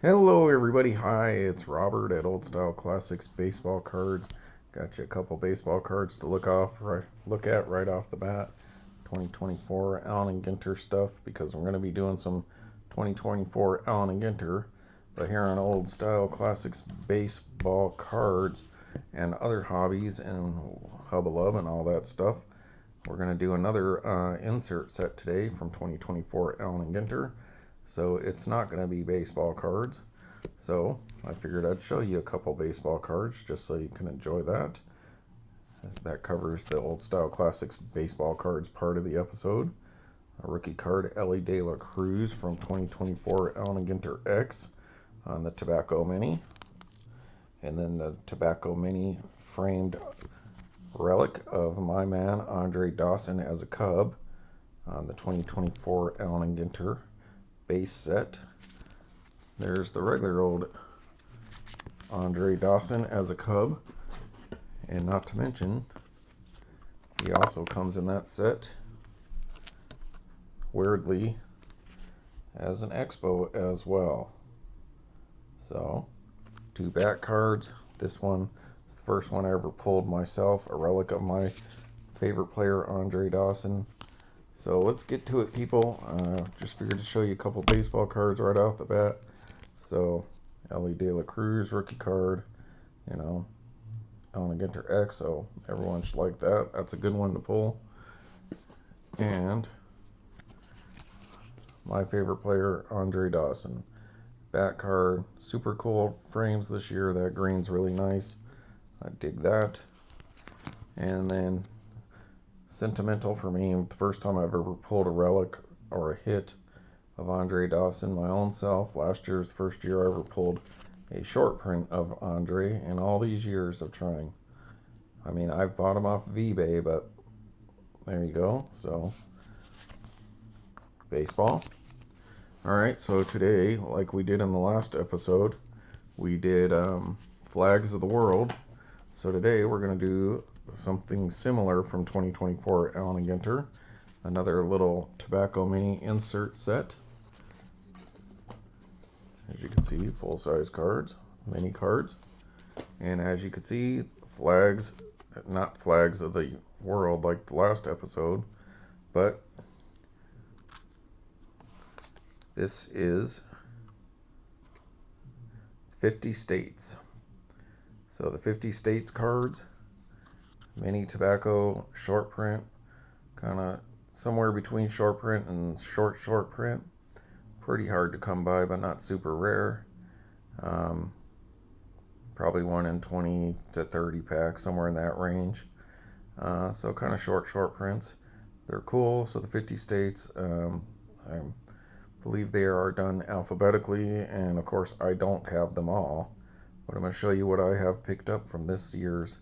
Hello, everybody. Hi, it's Robert at Old Style Classics Baseball Cards. Got you a couple baseball cards to look at right off the bat. 2024 Allen Ginter stuff because we're going to be doing some 2024 Allen Ginter. But here on Old Style Classics Baseball Cards and other hobbies and hubba and all that stuff, we're going to do another insert set today from 2024 Allen Ginter. So it's not going to be baseball cards. So I figured I'd show you a couple baseball cards just so you can enjoy that. That covers the Old Style Classics baseball cards part of the episode. A rookie card, Ellie De La Cruz from 2024 Allen Ginter X on the Tobacco Mini. And then the Tobacco Mini framed relic of my man Andre Dawson as a Cub on the 2024 Allen Ginter base set. There's the regular old Andre Dawson as a Cub, and not to mention, he also comes in that set, weirdly, as an Expo as well. So, two back cards. This one is the first one I ever pulled myself, a relic of my favorite player, Andre Dawson. So let's get to it, people. Just figured to show you a couple baseball cards right off the bat. So, Ellie De La Cruz rookie card, you know, Allen Ginter X, so everyone should like that. That's a good one to pull. And my favorite player, Andre Dawson. Back card, super cool frames this year. That green's really nice. I dig that. And then sentimental for me, the first time I've ever pulled a relic or a hit of Andre Dawson my own self. Last year's first year I ever pulled a short print of Andre in all these years of trying. I mean, I've bought them off of eBay, but there you go. So, baseball. Alright, so today, like we did in the last episode, we did Flags of the World. So today we're going to do something similar from 2024 Allen Ginter. Another little Tobacco Mini insert set. As you can see, full-size cards, mini cards. And as you can see, flags, not flags of the world like the last episode, but this is 50 states. So the 50 states cards, mini tobacco, short print, kind of somewhere between short print and short print. Pretty hard to come by, but not super rare. Probably 1 in 20 to 30 packs, somewhere in that range. So kind of short prints. They're cool. So the 50 states, I believe they are done alphabetically, and of course I don't have them all, but I'm going to show you what I have picked up from this year's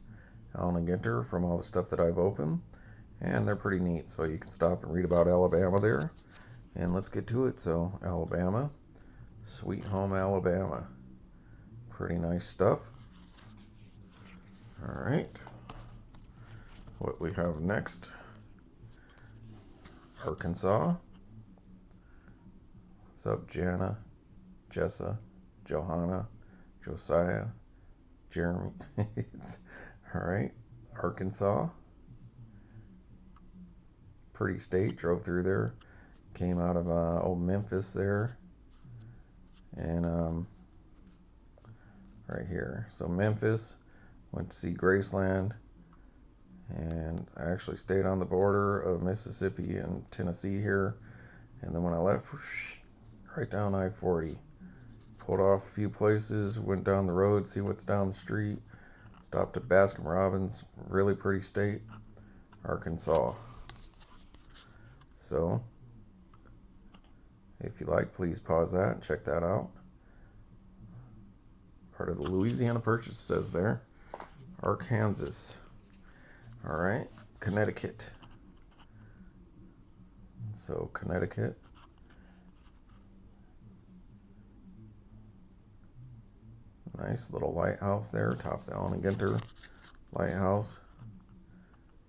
Allen Ginter from all the stuff that I've opened, and they're pretty neat. So you can stop and read about Alabama there, and let's get to it. So Alabama, Sweet Home Alabama, pretty nice stuff. All right, what we have next, Arkansas. What's up, Jana, Jessa, Johanna, Josiah, Jeremy? All right, Arkansas. Pretty state, drove through there. Came out of old Memphis there. And right here. So Memphis, went to see Graceland. And I actually stayed on the border of Mississippi and Tennessee here. And then when I left, whoosh, right down I-40. Pulled off a few places, went down the road, see what's down the street. Stopped at Baskin Robbins, really pretty state, Arkansas. So, if you like, please pause that and check that out. Part of the Louisiana Purchase says there. Arkansas. Alright, Connecticut. So, Connecticut. Nice little lighthouse there, tops Allen Ginter lighthouse.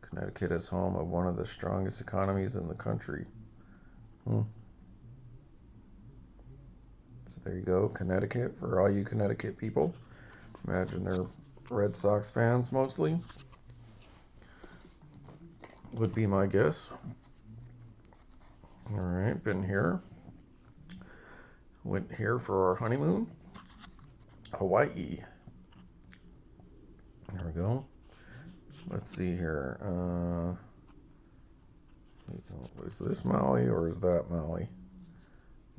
Connecticut is home of one of the strongest economies in the country. So there you go, Connecticut, for all you Connecticut people. Imagine they're Red Sox fans mostly. Would be my guess. Alright, been here. Went here for our honeymoon. Hawaii. There we go. Let's see here. Is this Maui or is that Maui?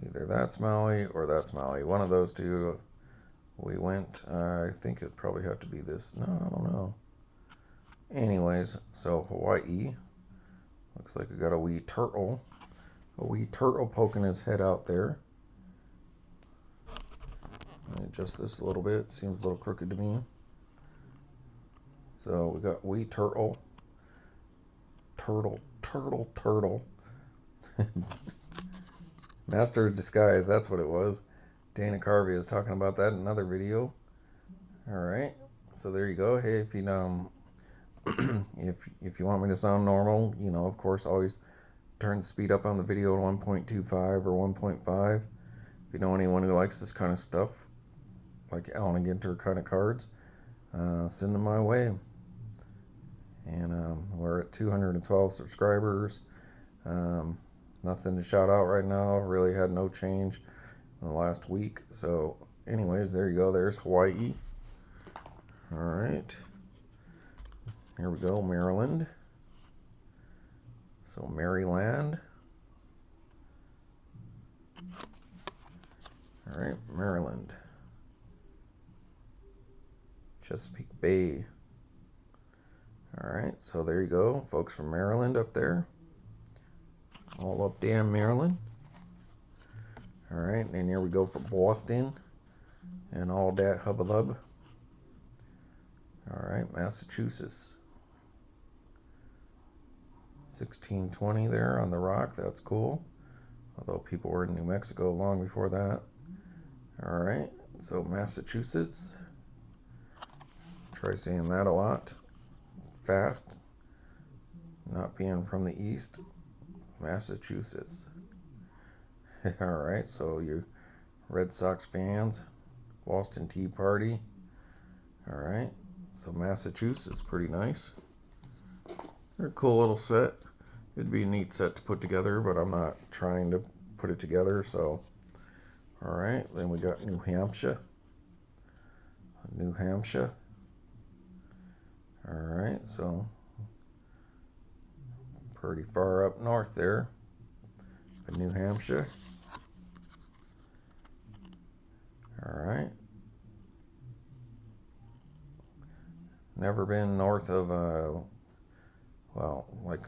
Either that's Maui or that's Maui. One of those two. We went. I think it'd probably have to be this. No, I don't know. Anyways, so Hawaii. Looks like we got a wee turtle. A wee turtle poking his head out there. Adjust this a little bit. Seems a little crooked to me. So we got wee turtle. Turtle. Master of Disguise, that's what it was. Dana Carvey was talking about that in another video. Alright, so there you go. Hey, if you if you want me to sound normal, you know, of course, always turn the speed up on the video to 1.25 or 1.5. If you know anyone who likes this kind of stuff, like Allen Ginter kind of cards, send them my way. And we're at 212 subscribers. Nothing to shout out right now. Really had no change in the last week. So anyways, there you go. There's Hawaii. Alright. Here we go, Maryland. So Maryland. Alright, Maryland. Chesapeake Bay. Alright, so there you go, folks from Maryland up there. All up damn Maryland. Alright, and here we go for Boston. And all that hubbalub. Alright, Massachusetts. 1620 there on the rock, that's cool. Although people were in New Mexico long before that. Alright, so Massachusetts. Try saying that a lot. Fast. Not being from the east. Massachusetts. Alright, so you Red Sox fans. Boston Tea Party. Alright, so Massachusetts, pretty nice. They're a cool little set. It'd be a neat set to put together, but I'm not trying to put it together, so. Alright, then we got New Hampshire. New Hampshire. Alright, so pretty far up north there. New Hampshire. Alright. Never been north of, well, like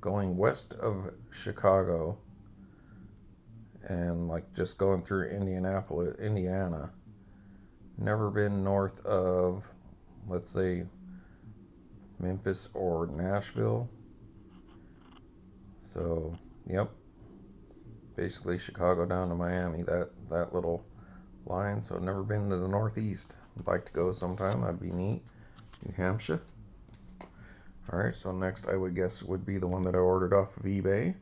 going west of Chicago and like just going through Indianapolis, Indiana. Never been north of, let's say, Memphis or Nashville. So, yep. Basically Chicago down to Miami, that little line. So never been to the Northeast. I'd like to go sometime, that'd be neat. New Hampshire. Alright, so next I would guess would be the one that I ordered off of eBay.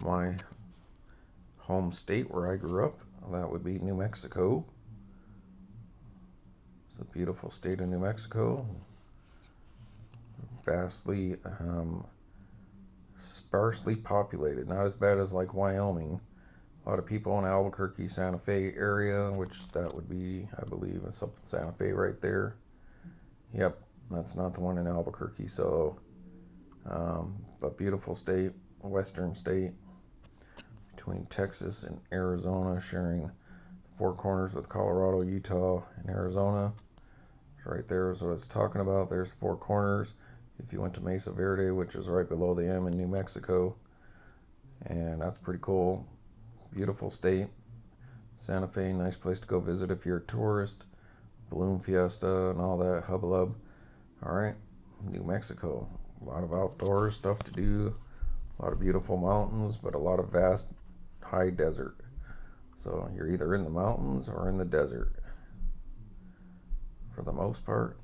My home state where I grew up. That would be New Mexico. It's a beautiful state of New Mexico. Vastly, sparsely populated. Not as bad as like Wyoming. A lot of people in Albuquerque, Santa Fe area, which that would be, I believe, it's up in Santa Fe right there. Yep, that's not the one in Albuquerque, so, but beautiful state, western state, between Texas and Arizona, sharing four corners with Colorado, Utah, and Arizona. Right there is what it's talking about. There's four corners. If you went to Mesa Verde, which is right below the M in New Mexico, and that's pretty cool. Beautiful state. Santa Fe, nice place to go visit if you're a tourist. Balloon Fiesta and all that hubbalub. Alright, New Mexico. A lot of outdoor stuff to do. A lot of beautiful mountains, but a lot of vast high desert. So you're either in the mountains or in the desert. For the most part.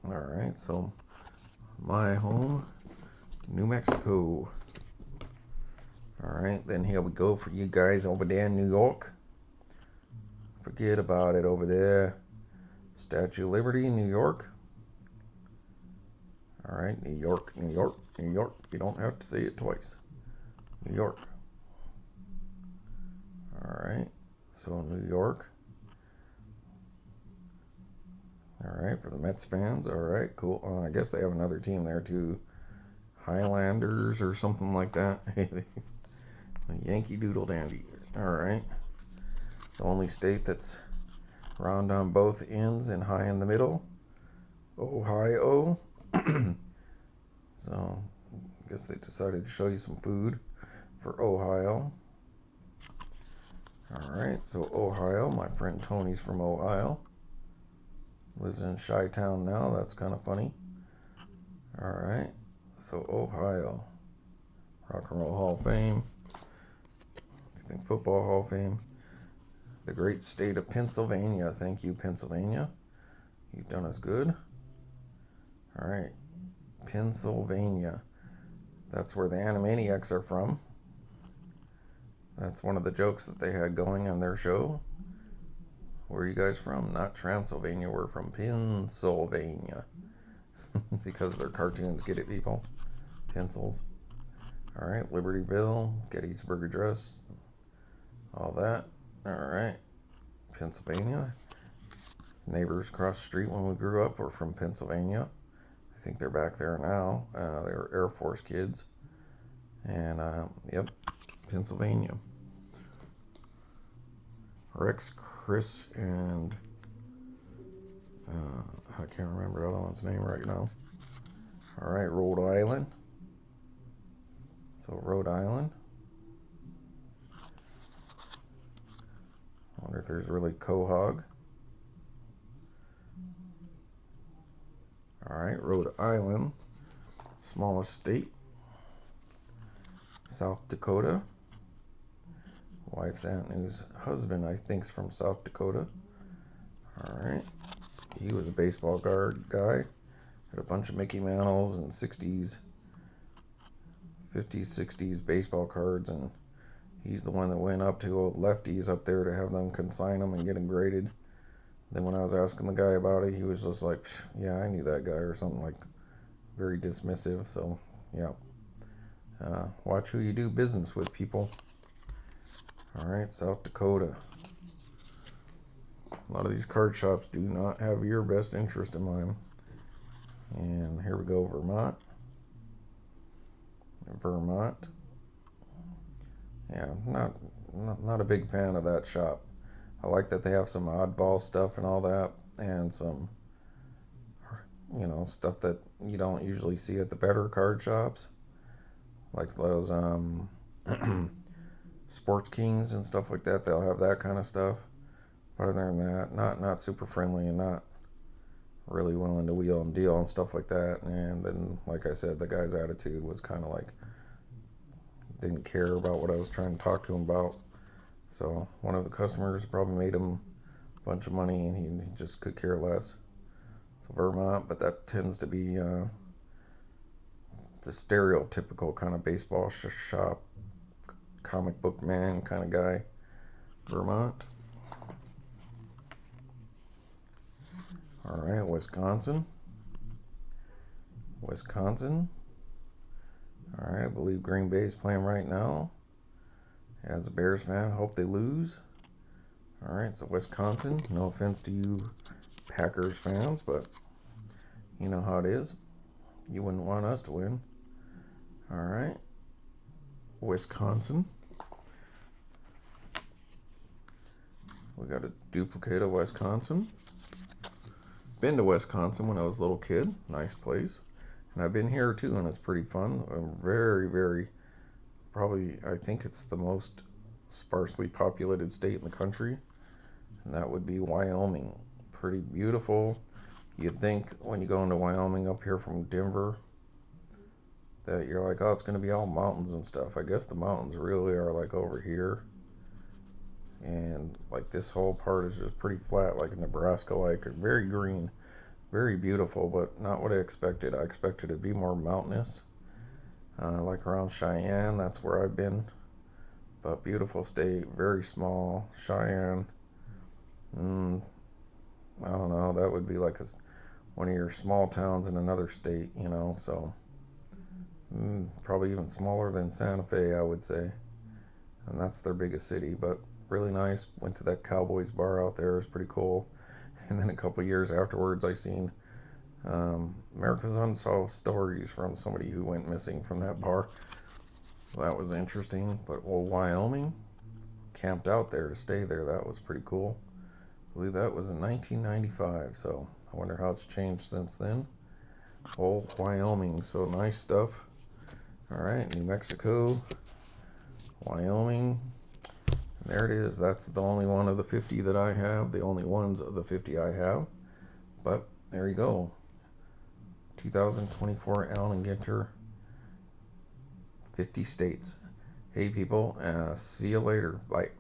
Alright, so my home, New Mexico. Alright, then here we go for you guys over there in New York. Forget about it over there. Statue of Liberty, New York. All right, New York, New York, New York. You don't have to say it twice. New York. All right, so New York. All right, for the Mets fans. All right, cool. I guess they have another team there too. Highlanders or something like that. Yankee Doodle Dandy. All right. The only state that's round on both ends and high in the middle. Ohio. So, I guess they decided to show you some food for Ohio. All right, so Ohio. My friend Tony's from Ohio. Lives in Chi-Town now. That's kind of funny. All right, so Ohio. Rock and Roll Hall of Fame. I think Football Hall of Fame. The great state of Pennsylvania. Thank you, Pennsylvania. You've done us good. All right, Pennsylvania. That's where the Animaniacs are from. That's one of the jokes that they had going on their show. Where are you guys from? Not Transylvania. We're from Pennsylvania. Because they're cartoons. Get it, people? Pencils. All right, Libertyville, Gettysburg Address, all that. All right, Pennsylvania. Neighbors across the street when we grew up were from Pennsylvania. I think they're back there now. They were Air Force kids. And, yep, Pennsylvania. Rex, Chris, and I can't remember the other one's name right now. All right, Rhode Island. So Rhode Island. I wonder if there's really Quahog. All right, Rhode Island. Smallest state. South Dakota. Wife's aunt whose husband, I think, is from South Dakota. All right. He was a baseball card guy. Had a bunch of Mickey Mantles and 60s, 50s, 60s baseball cards, and he's the one that went up to old lefties up there to have them consign them and get them graded. Then when I was asking the guy about it, he was just like, yeah, I knew that guy, or something, like very dismissive. So, yeah. Watch who you do business with, people. All right, South Dakota. A lot of these card shops do not have your best interest in mind. And here we go, Vermont. Vermont. Yeah, not a big fan of that shop. I like that they have some oddball stuff and all that, and some, stuff that you don't usually see at the better card shops, like those Sports Kings and stuff like that. They'll have that kind of stuff. But other than that, not super friendly and not really willing to wheel and deal and stuff like that. And then, like I said, the guy's attitude was kind of like didn't care about what I was trying to talk to him about. So one of the customers probably made him a bunch of money, and he just could care less. So Vermont, but that tends to be the stereotypical kind of baseball shop, comic book man kind of guy. Vermont. All right, Wisconsin. Wisconsin. All right, I believe Green Bay's playing right now. As a Bears fan, hope they lose. All right, so Wisconsin. No offense to you Packers fans, but you know how it is. You wouldn't want us to win. All right, Wisconsin. We got a duplicate of Wisconsin. Been to Wisconsin when I was a little kid. Nice place. And I've been here too, and it's pretty fun. Very, very, probably, I think it's the most sparsely populated state in the country. And that would be Wyoming. Pretty beautiful. You'd think when you go into Wyoming up here from Denver that you're like, oh, it's going to be all mountains and stuff. I guess the mountains really are like over here. And like this whole part is just pretty flat, like Nebraska, like very green, very beautiful, but not what I expected. I expected it to be more mountainous, like around Cheyenne. That's where I've been. But beautiful state, very small. Cheyenne, would be like one of your small towns in another state, you know, so probably even smaller than Santa Fe, I would say. And that's their biggest city, but really nice. Went to that Cowboys bar out there. It was pretty cool. And then a couple years afterwards, I seen America's Unsolved Stories from somebody who went missing from that bar. So that was interesting. But well, Wyoming, camped out there to stay there. That was pretty cool. I believe that was in 1995. So I wonder how it's changed since then. Oh, Wyoming. So nice stuff. All right, New Mexico, Wyoming. And there it is. That's the only one of the 50 that I have. The only ones of the 50 I have. But there you go. 2024 Allen Ginter, 50 states. Hey people, see you later. Bye.